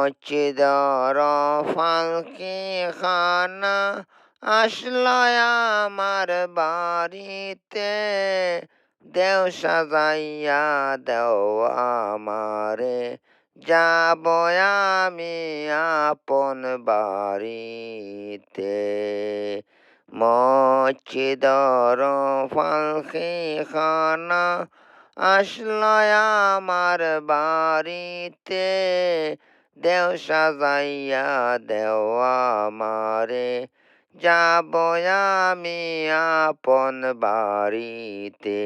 মসজিদর ফালকি খানা আসলো আমার বাড়িতে, দেও সাজাইয়া দেও আমারে, যাব আমি আপন বাড়িতে। মসজিদর ফালকি খানা আসলো আমার বাড়িতে, দেও সাজাইয়া দেও আমারে, যাব আমি আপন বাড়িতে।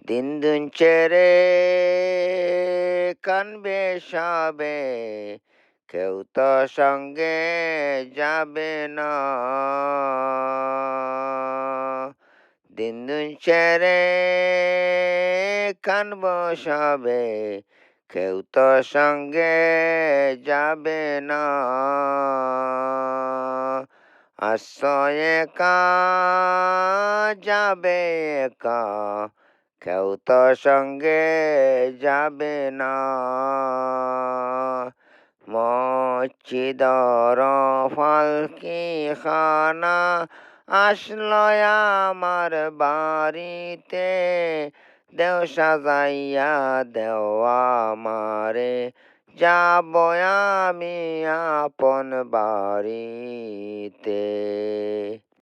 দিন দুন ছেড়ে কানবে সবে, কেউ তো সঙ্গে যাবে না। দিন দুন ছেড়ে কানব সবে, কেউ তো সঙ্গে যাবে না। আশ্রয় একা যাবে একা, কেউ তো সঙ্গে যাবে না। মসজিদর ফালকি খানা আসলো আমার বাড়িতে, দেও সাজাইয়া দেও আমারে, যাব আমি আপন বাড়িতে।